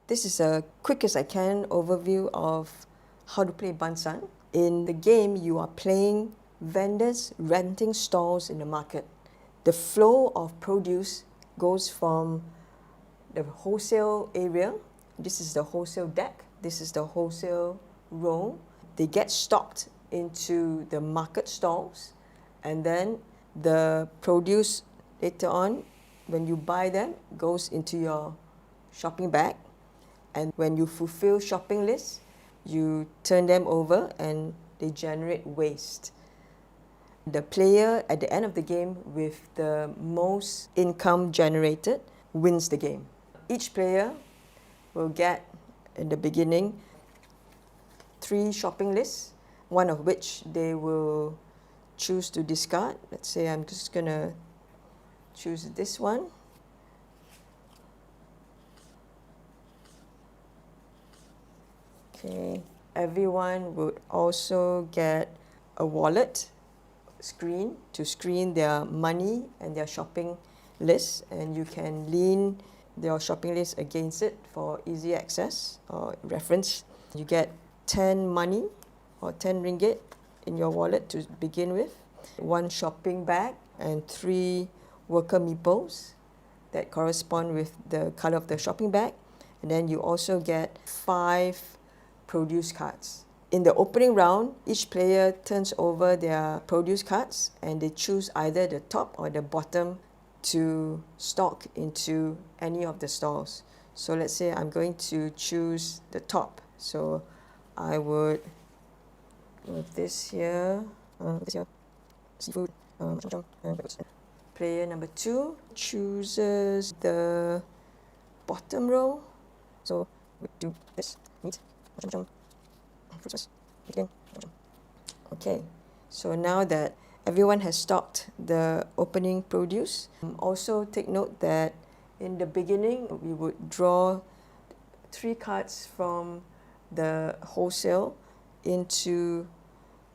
This is a quick as I can overview of how to play Bansan. In the game, you are playing vendors renting stalls in the market. The flow of produce goes from the wholesale area. This is the wholesale deck. This is the wholesale row. They get stocked into the market stalls, and then the produce later on, when you buy them, goes into your shopping bag. And when you fulfill shopping lists, you turn them over and they generate waste. The player at the end of the game with the most income generated wins the game. Each player will get, in the beginning, 3 shopping lists, one of which they will choose to discard. Let's say I'm just going to choose this one. Okay. Everyone would also get a wallet screen to screen their money and their shopping list, and you can lean your shopping list against it for easy access or reference. You get 10 money or 10 ringgit in your wallet to begin with, 1 shopping bag, and 3 worker meeples that correspond with the color of the shopping bag. And then you also get 5 produce cards. In the opening round, each player turns over their produce cards and they choose either the top or the bottom to stock into any of the stalls. So let's say I'm going to choose the top. So I would move this here, seafood, player number 2 chooses the bottom row. So we do this, meat, fruits, okay, so now that everyone has stocked the opening produce, also take note that in the beginning we would draw 3 cards from the wholesale into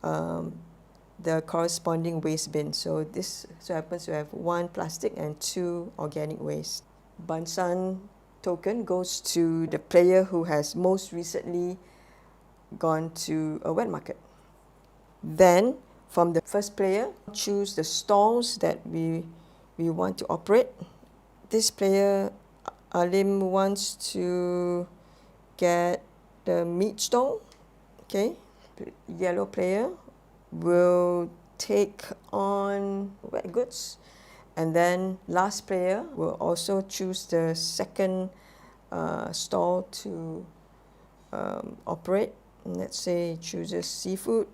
the corresponding waste bin. So this so happens to have 1 plastic and 2 organic waste. Bansan token goes to the player who has most recently gone to a wet market. Then from the first player, choose the stalls that we want to operate. This player, Alim, wants to get the meat stall. Okay, yellow player will take on wet goods, and then last player will also choose the second stall to operate. Let's say chooses seafood.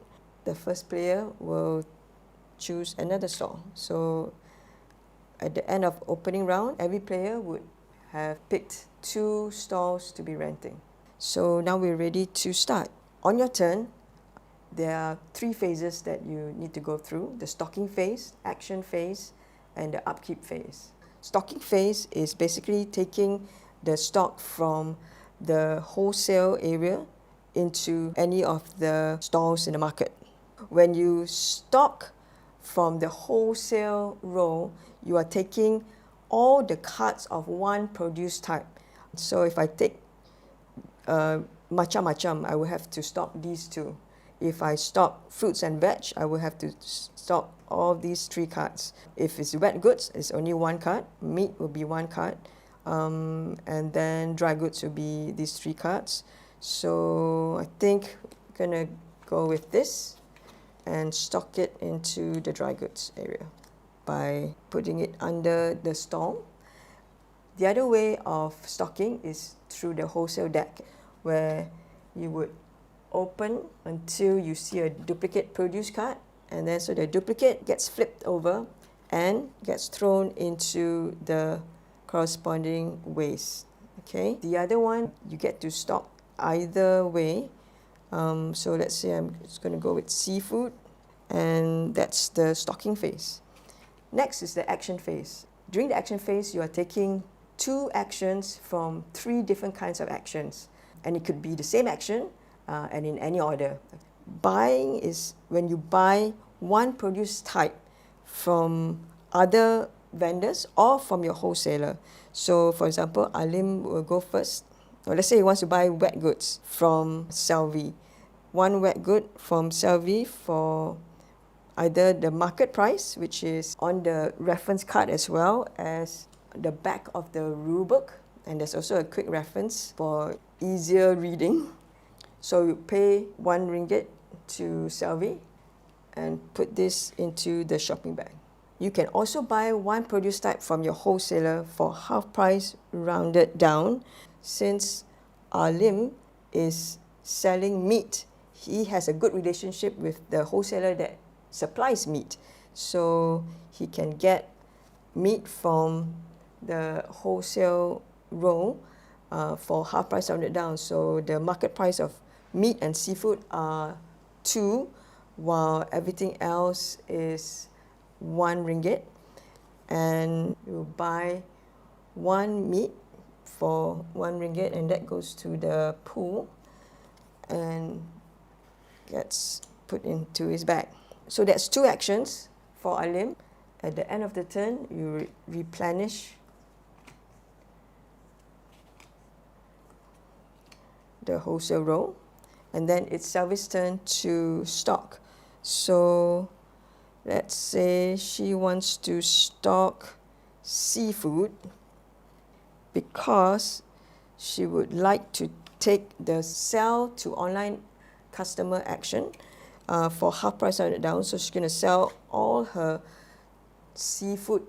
The first player will choose another stall. So at the end of opening round, every player would have picked 2 stalls to be renting. So now we're ready to start. On your turn, there are 3 phases that you need to go through: the stocking phase, action phase, and the upkeep phase. Stocking phase is basically taking the stock from the wholesale area into any of the stalls in the market. When you stock from the wholesale row, you are taking all the cards of one produce type. So if I take macam-macam, I will have to stock these 2. If I stock fruits and veg, I will have to stock all these 3 cards. If it's wet goods, it's only 1 card. Meat will be 1 card. And then dry goods will be these 3 cards. So I think I'm going to go with this and stock it into the dry goods area by putting it under the stall. The other way of stocking is through the wholesale deck, where you would open until you see a duplicate produce card, and then so the duplicate gets flipped over and gets thrown into the corresponding waste. Okay. The other one, you get to stock either way. So let's say I'm just going to go with seafood, and that's the stocking phase. Next is the action phase. During the action phase, you are taking 2 actions from 3 different kinds of actions, and it could be the same action and in any order. Buying is when you buy one produce type from other vendors or from your wholesaler. So for example, Alim will go first. Or let's say he wants to buy wet goods from Selvi. One wet good from Selvi for either the market price, which is on the reference card, as well as the back of the rule book. And there's also a quick reference for easier reading. So you pay RM1 to Selvi and put this into the shopping bag. You can also buy one produce type from your wholesaler for half price rounded down. Since Lim is selling meat, he has a good relationship with the wholesaler that supplies meat. So he can get meat from the wholesale row for half price rounded down. So the market price of meat and seafood are 2, while everything else is RM1. And you buy one meat for RM1, and that goes to the pool and gets put into his bag. So that's 2 actions for Alim. At the end of the turn, you replenish the wholesale row, and then it's Selvi's turn to stock. So let's say she wants to stock seafood because she would like to take the sell to online customer action for half price rounded down. So she's going to sell all her seafood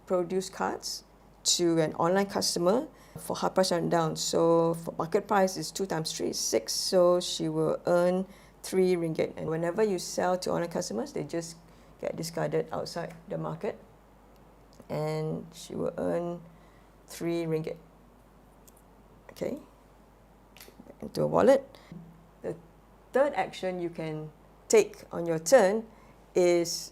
produce cards to an online customer for half price rounded down. So for market price is 2 times 3 is 6. So she will earn RM3. And whenever you sell to online customers, they just get discarded outside the market, and she will earn RM3. Okay, into a wallet. The third action you can take on your turn is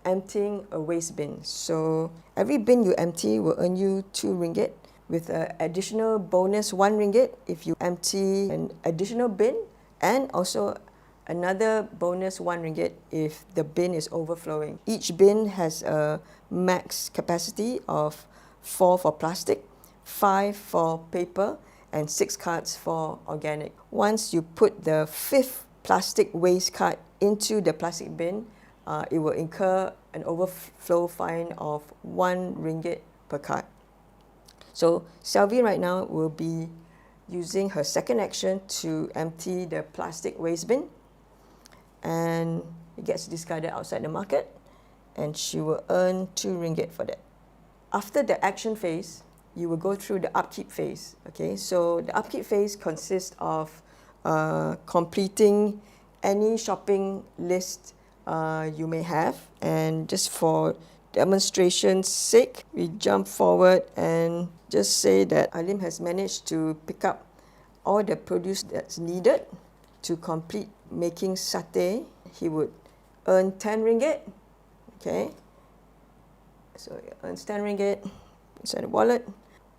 emptying a waste bin. So every bin you empty will earn you RM2 with an additional bonus RM1 if you empty an additional bin, and also another bonus RM1 if the bin is overflowing. Each bin has a max capacity of 4 for plastic, 5 for paper, and 6 cards for organic. Once you put the 5th plastic waste card into the plastic bin, it will incur an overflow fine of RM1 per card. So Selvi right now will be using her second action to empty the plastic waste bin, and it gets discarded outside the market, and she will earn RM2 for that. After the action phase, you will go through the upkeep phase. Okay, so the upkeep phase consists of completing any shopping list you may have. And just for demonstration's sake, we jump forward and just say that Alim has managed to pick up all the produce that's needed to complete making satay. He would earn RM10. Okay, so he earns RM10 inside the wallet.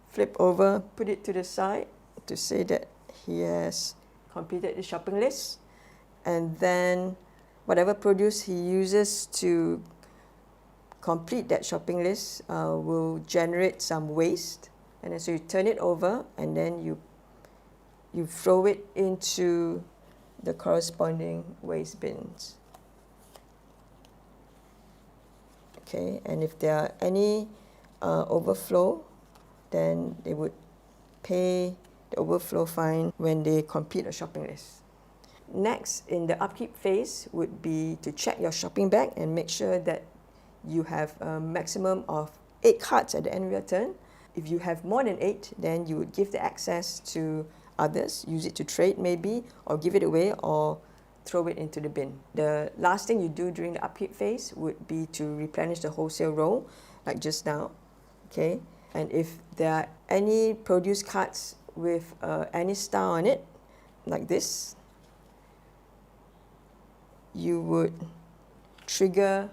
Flip over, put it to the side to say that he has completed the shopping list. And then whatever produce he uses to complete that shopping list will generate some waste. And then so you turn it over, and then you throw it into the corresponding waste bins. Okay, and if there are any overflow, then they would pay the overflow fine when they complete a shopping list. Next, in the upkeep phase, would be to check your shopping bag and make sure that you have a maximum of 8 cards at the end of your turn. If you have more than 8, then you would give the access to others, use it to trade maybe, or give it away, or throw it into the bin. The last thing you do during the upkeep phase would be to replenish the wholesale row, like just now. Okay, and if there are any produce cards with any star on it, like this, you would trigger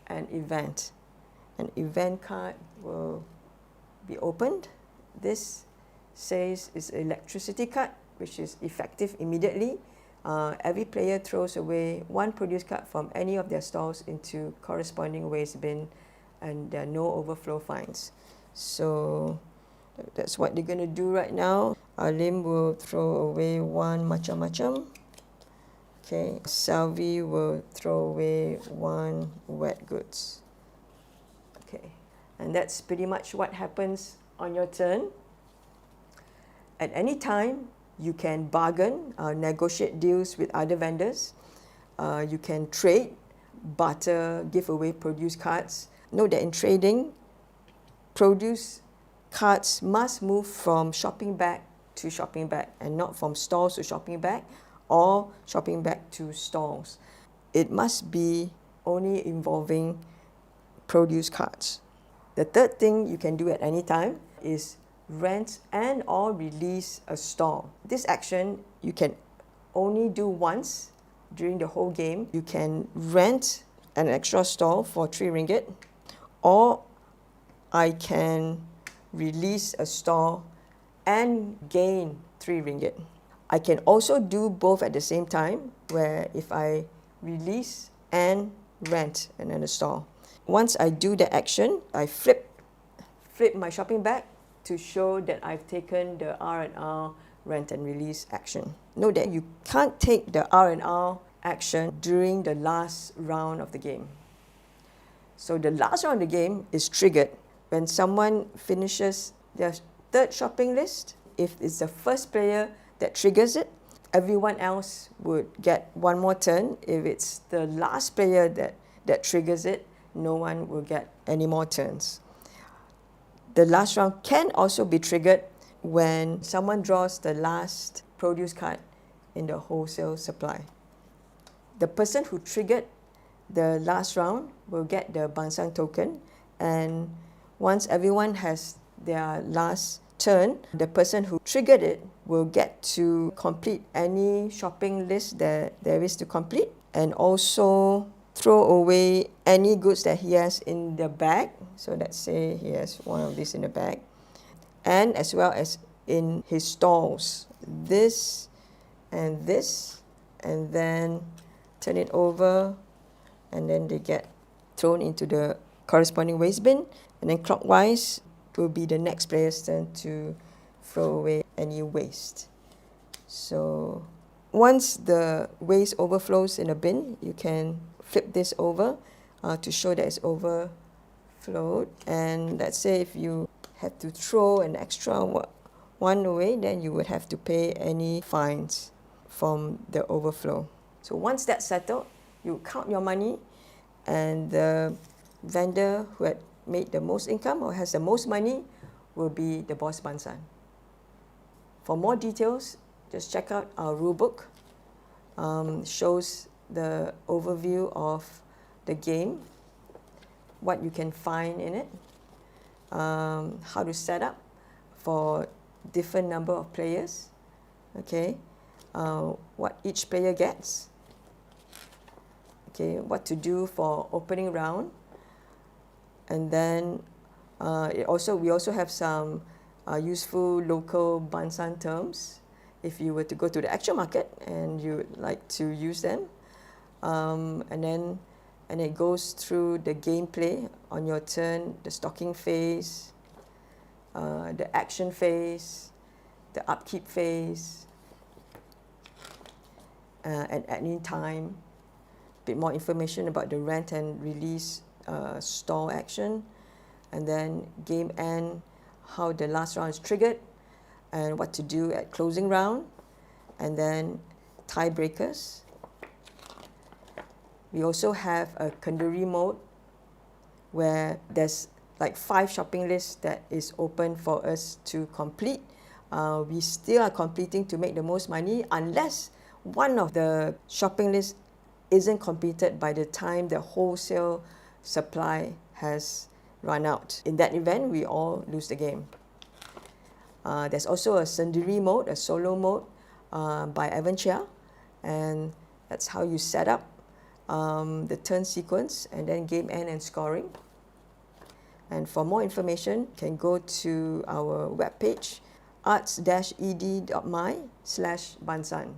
an event. An event card will be opened. This says it's an electricity card, which is effective immediately. Every player throws away 1 produce card from any of their stalls into corresponding waste bin, and there are no overflow fines. So That's what they're going to do right now. Alim will throw away one macam-macam. Okay, Salvi will throw away one wet goods. Okay, and that's pretty much what happens on your turn. At any time, you can bargain, negotiate deals with other vendors. You can trade, barter, give away produce cards. Note that in trading, produce cards must move from shopping bag to shopping bag and not from stalls to shopping bag or shopping bag to stalls. It must be only involving produce cards. The third thing you can do at any time is rent and or release a stall. This action you can only do once during the whole game. You can rent an extra stall for 3 ringgit, or I can release a stall and gain 3 ringgit. I can also do both at the same time, where if I release and rent another stall. Once I do the action, I flip my shopping bag to show that I've taken the R&R rent and release action. Note that you can't take the R&R action during the last round of the game. So the last round of the game is triggered when someone finishes their third shopping list. If it's the first player that triggers it, everyone else would get one more turn. If it's the last player that triggers it, no one will get any more turns. The last round can also be triggered when someone draws the last produce card in the wholesale supply. The person who triggered the last round will get the Bansan token, and once everyone has their last turn, the person who triggered it will get to complete any shopping list that there is to complete, and also throw away any goods that he has in the bag. So let's say he has one of these in the bag, and as well as in his stalls, this, and then turn it over, and then they get thrown into the corresponding waste bin, and then clockwise will be the next player's turn to throw away any waste. So once the waste overflows in a bin, you can flip this over to show that it's overflowed. And let's say if you have to throw an extra one away, then you would have to pay any fines from the overflow. So once that's settled, you count your money, and the vendor who had made the most income or has the most money will be the boss Bansan. For more details, just check out our rule book. Shows the overview of the game, what you can find in it, how to set up for different number of players, okay, what each player gets, okay, what to do for opening round, and then we also have some useful local Bansan terms if you were to go to the actual market and you would like to use them, and it goes through the gameplay on your turn, the stocking phase, the action phase, the upkeep phase, and admin time, a bit more information about the rent and release stall action, and then game end, how the last round is triggered, and what to do at closing round, and then tiebreakers. We also have a Kenduri mode where there's like 5 shopping lists that is open for us to complete. We still are completing to make the most money unless one of the shopping lists isn't completed by the time the wholesale supply has run out. In that event, we all lose the game. There's also a Sendiri mode, a solo mode by Evan Chia, and that's how you set up the turn sequence and then game end and scoring. And for more information, you can go to our webpage arts-ed.my/Bansan.